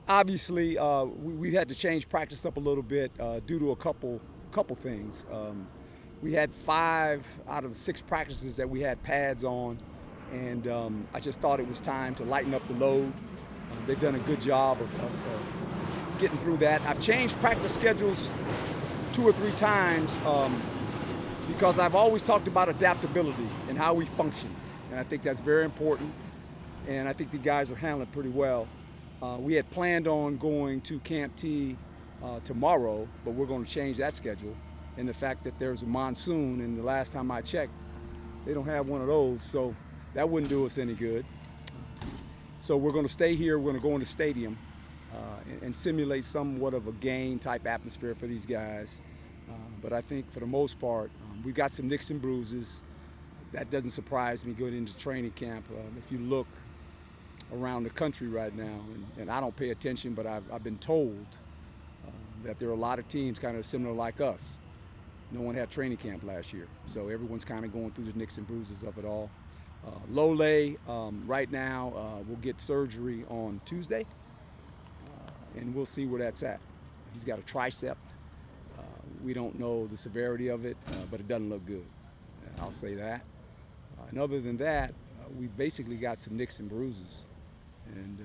Obviously, we had to change practice up a little bit due to a couple things. We had 5 out of 6 practices that we had pads on, and I just thought it was time to lighten up the load. They've done a good job of getting through that. I've changed practice schedules 2 or 3 times because I've always talked about adaptability and how we function, and I think that's very important, and I think the guys are handling it pretty well. We had planned on going to Camp T tomorrow, but we're going to change that schedule. And the fact that there's a monsoon, and the last time I checked, they don't have one of those, so that wouldn't do us any good. So we're going to stay here. We're going to go in the stadium and simulate somewhat of a game-type atmosphere for these guys. But I think for the most part, we've got some nicks and bruises. That doesn't surprise me going into training camp. If you look around the country right now, and I don't pay attention, but I've been told that there are a lot of teams kind of similar like us. No one had training camp last year, so everyone's kind of going through the nicks and bruises of it all. Lole, right now, will get surgery on Tuesday, and we'll see where that's at. He's got a tricep. We don't know the severity of it, but it doesn't look good. I'll say that. And other than that, we've basically got some nicks and bruises. And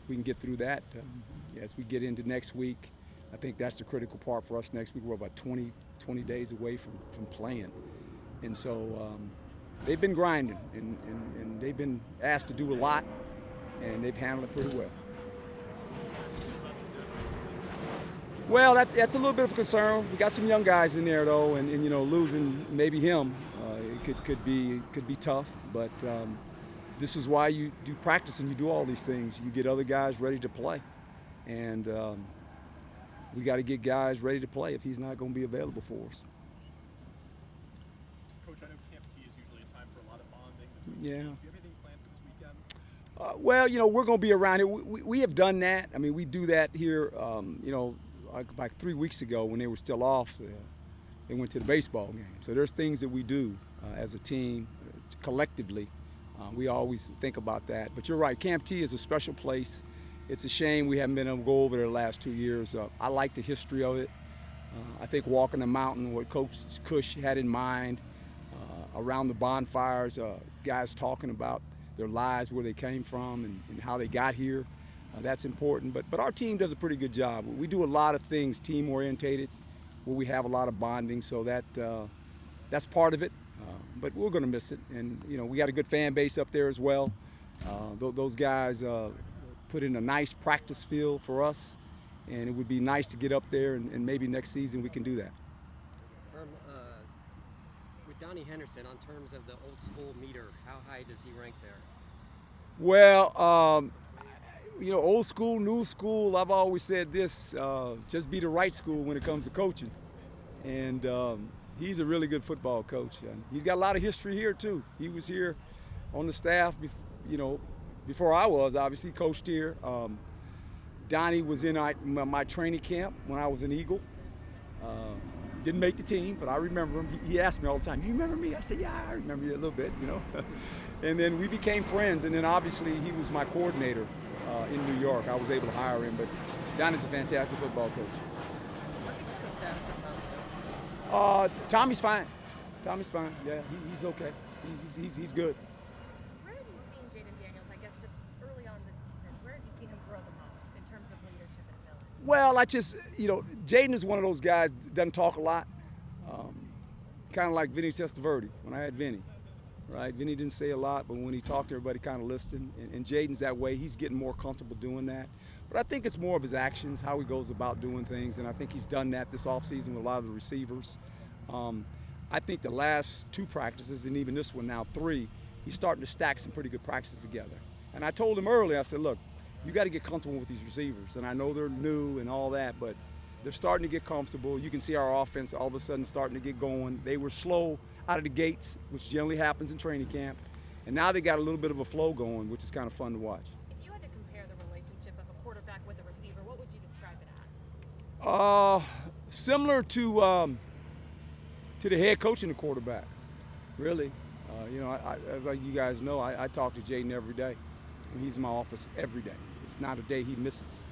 we can get through that as we get into next week. I think that's the critical part for us next week. We're about 20 days away from playing. And so they've been grinding, and they've been asked to do a lot, and they've handled it pretty well. Well, that's a little bit of a concern. We got some young guys in there, though, and you know, losing maybe him it could be tough. But this is why you do practice and you do all these things. You get other guys ready to play, and we got to get guys ready to play if he's not going to be available for us. Coach, I know Camp T is usually a time for a lot of bonding between Yeah. teams. Do you have anything planned for this weekend? Well, you know, we're going to be around it. We have done that. I mean, we do that here, you know, like 3 weeks ago when they were still off. They went to the baseball game. So there's things that we do as a team, collectively. We always think about that. But you're right, Camp T is a special place. It's a shame we haven't been able to go over there the last 2 years. I like the history of it. I think walking the mountain, what Coach Cush had in mind, around the bonfires, guys talking about their lives, where they came from, and how they got here. That's important. But our team does a pretty good job. We do a lot of things team-orientated, where we have a lot of bonding, so that's part of it. But we're going to miss it. And, you know, we got a good fan base up there as well. Those guys put in a nice practice field for us, and it would be nice to get up there, and maybe next season we can do that. Herm, with Donnie Henderson, on terms of the old school meter, how high does he rank there? Well, you know, old school, new school, I've always said this, just be the right school when it comes to coaching. And he's a really good football coach. And he's got a lot of history here, too. He was here on the staff, you know, before I was, obviously, coached here. Donnie was in my training camp when I was an Eagle. Didn't make the team, but I remember him. He asked me all the time, you remember me? I said, yeah, I remember you a little bit, you know. And then we became friends, and then obviously he was my coordinator in New York. I was able to hire him, but Donnie's a fantastic football coach. What's the status of Tommy? Tommy's fine. Tommy's fine. Yeah, he's okay. He's good. Where have you seen Jaden Daniels, I guess, just early on this season? Where have you seen him grow the most in terms of leadership and ability? Well, you know, Jaden is one of those guys that doesn't talk a lot. Kind of like Vinny Testaverde when I had Vinny, right? Vinny didn't say a lot, but when he talked, everybody kind of listened. And Jaden's that way. He's getting more comfortable doing that. But I think it's more of his actions, how he goes about doing things, and I think he's done that this offseason with a lot of the receivers. I think the last 2 practices, and even this one now 3, he's starting to stack some pretty good practices together. And I told him early, I said, look, you got to get comfortable with these receivers. And I know they're new and all that, but they're starting to get comfortable. You can see our offense all of a sudden starting to get going. They were slow out of the gates, which generally happens in training camp. And now they got a little bit of a flow going, which is kind of fun to watch. If you had to compare the relationship of a quarterback with a receiver, what would you describe it as? Similar to the head coach and the quarterback, really. You know, as you guys know, I talk to Jaden every day. He's in my office every day. It's not a day he misses.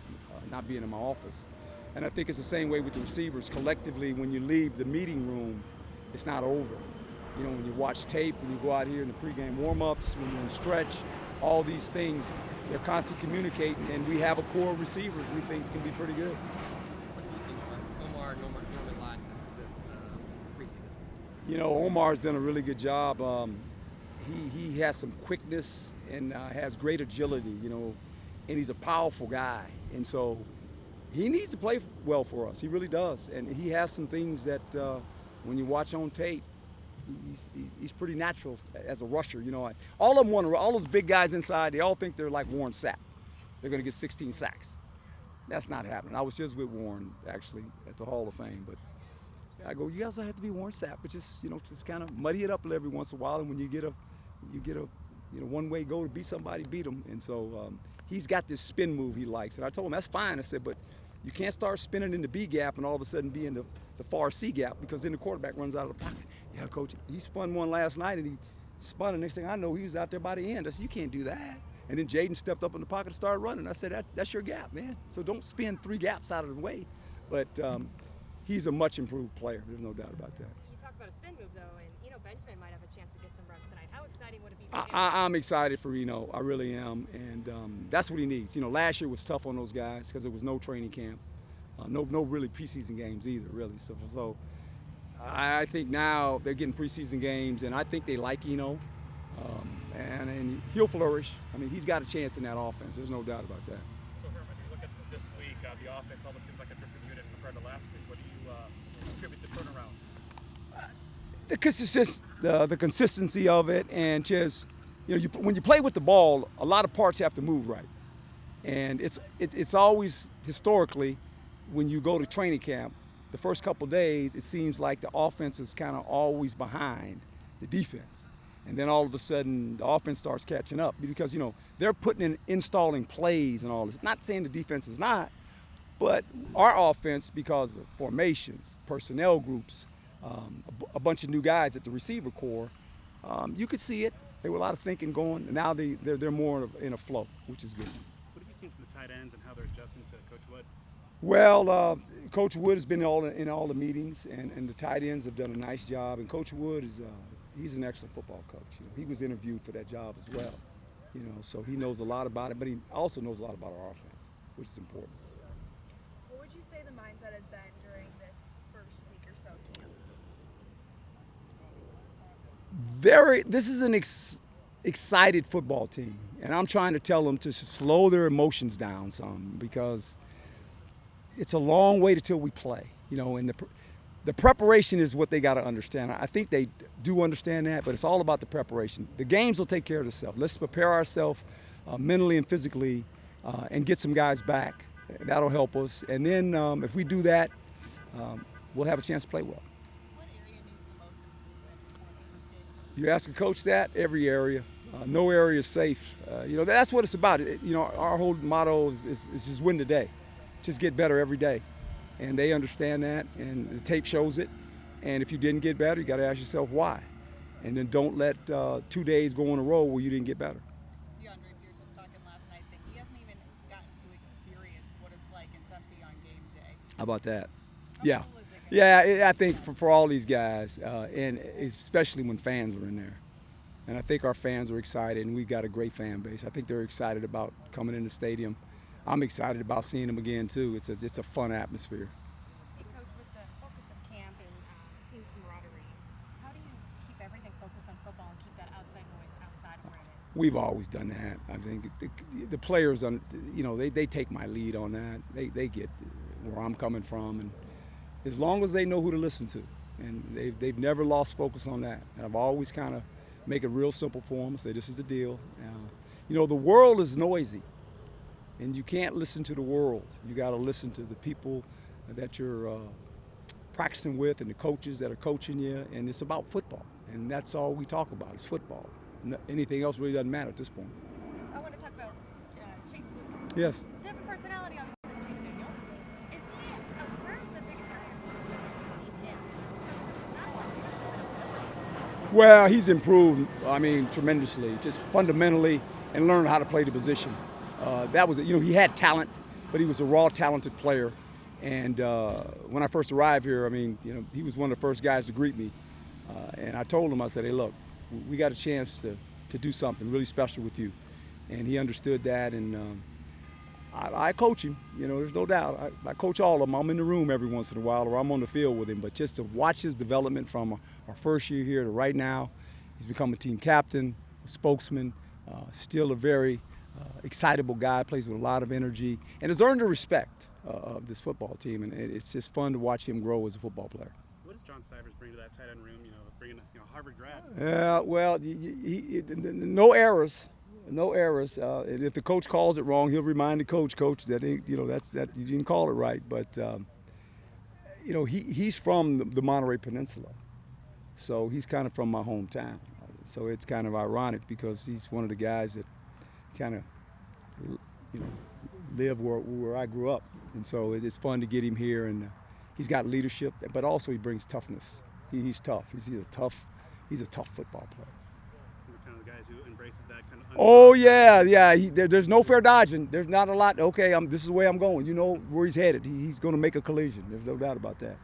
not being in my office. And I think it's the same way with the receivers. Collectively, when you leave the meeting room, it's not over. You know, when you watch tape, when you go out here in the pregame warm-ups, when you're in stretch, all these things, they're constantly communicating, and we have a core of receivers we think can be pretty good. What have you seen from Norman Lott this preseason? You know, Omar's done a really good job. He has some quickness and has great agility, you know, and he's a powerful guy. And so he needs to play well for us. He really does. And he has some things that when you watch on tape, he's pretty natural as a rusher. You know, all of them all those big guys inside, they all think they're like Warren Sapp. They're going to get 16 sacks. That's not happening. I was just with Warren, actually, at the Hall of Fame. But I go, you guys don't have to be Warren Sapp, but just, you know, just kind of muddy it up every once in a while. And when you get a one-way go to beat somebody, beat them. And so he's got this spin move he likes. And I told him, that's fine. I said, but you can't start spinning in the B gap and all of a sudden be in the far C gap, because then the quarterback runs out of the pocket. Yeah, coach, he spun one last night and he spun, and next thing I know, he was out there by the end. I said, you can't do that. And then Jaden stepped up in the pocket and started running. I said, that's your gap, man. So don't spin 3 gaps out of the way. But he's a much improved player. There's no doubt about that. You talk about a spin move, though, and Benjamin might have a chance to get some reps tonight. How exciting would it be for him? I'm excited for Eno. I really am. And that's what he needs. You know, last year was tough on those guys because there was no training camp. No really preseason games either, really. So I think now they're getting preseason games, and I think they like Eno. And he'll flourish. I mean, he's got a chance in that offense. There's no doubt about that. So, Herm, if you look at this week, the offense almost seems like a different unit compared to last week. What do you attribute the turnaround? The consistency of it, and just, you know, when you play with the ball, a lot of parts have to move right. And it's always historically, when you go to training camp, the first couple days, it seems like the offense is kind of always behind the defense. And then all of a sudden, the offense starts catching up because, you know, they're installing plays and all this. Not saying the defense is not, but our offense, because of formations, personnel groups, a bunch of new guys at the receiver core, you could see it. There were a lot of thinking going, and now they're more in a flow, which is good. What have you seen from the tight ends and how they're adjusting to Coach Wood? Well, Coach Wood has been in all the meetings, and the tight ends have done a nice job. And Coach Wood he's an excellent football coach. You know, he was interviewed for that job as well. You know, so he knows a lot about it, but he also knows a lot about our offense, which is important. What would you say the mindset has been during this first week or so camp? This is an excited football team, and I'm trying to tell them to slow their emotions down some, because it's a long way till we play, you know, and the preparation is what they got to understand. I think they do understand that, but it's all about the preparation. The games will take care of themselves. Let's prepare ourselves mentally and physically and get some guys back. That'll help us. And then if we do that, we'll have a chance to play well. What area needs the most improvement for the first game? You ask a coach that, every area. No area is safe. You know, that's what it's about. You know, our whole motto is just win the day. Just get better every day. And they understand that, and the tape shows it. And if you didn't get better, you got to ask yourself why. And then don't let 2 days go in a row where you didn't get better. DeAndre Pierce was talking last night that he hasn't even gotten to experience what it's like in Tempe on game day. How about that? How Yeah. cool is it gonna be? Yeah, I think for all these guys, and especially when fans are in there. And I think our fans are excited, and we've got a great fan base. I think they're excited about coming in the stadium. I'm excited about seeing them again, too. It's a fun atmosphere. Hey, Coach, with the focus of camp and team camaraderie, how do you keep everything focused on football and keep that outside noise outside of where it is? We've always done that. I think the players, you know, they take my lead on that. They get where I'm coming from, and as long as they know who to listen to, and they've never lost focus on that. And I've always kind of make it real simple for them. Say, this is the deal. You know, the world is noisy, and you can't listen to the world. You got to listen to the people that you're practicing with, and the coaches that are coaching you. And it's about football, and that's all we talk about is football. Anything else really doesn't matter at this point. I want to talk about Chase Lucas. Yes. Different personality, obviously, than Jaden Daniels. Is he, where is the biggest area of improvement that you've seen him, just in terms of not only leadership, but ability? Well, he's improved, I mean, tremendously, just fundamentally, and learned how to play the position. That was, you know, he had talent, but he was a raw, talented player. And when I first arrived here, I mean, you know, he was one of the first guys to greet me. And I told him, I said, hey, look, we got a chance to do something really special with you. And he understood that, and I coach him, you know, there's no doubt. I coach all of them. I'm in the room every once in a while, or I'm on the field with him. But just to watch his development from our first year here to right now, he's become a team captain, a spokesman, still a very excitable guy, plays with a lot of energy, and has earned the respect of this football team. And it's just fun to watch him grow as a football player. What does John Stivers bring to that tight end room? You know, bringing a Harvard grad. Yeah, well, no errors. No errors. And if the coach calls it wrong, he'll remind the coach that you know that you didn't call it right. But you know, he's from the Monterey Peninsula, so he's kind of from my hometown. So it's kind of ironic because he's one of the guys that kind of, you know, live where I grew up, and so it's fun to get him here. And he's got leadership, but also he brings toughness. He's tough. He's a tough football player. Kind of the guys who embraces that kind of. Oh yeah. There's no fair dodging. There's not a lot. Okay, this is the way I'm going. You know where he's headed. He's going to make a collision. There's no doubt about that.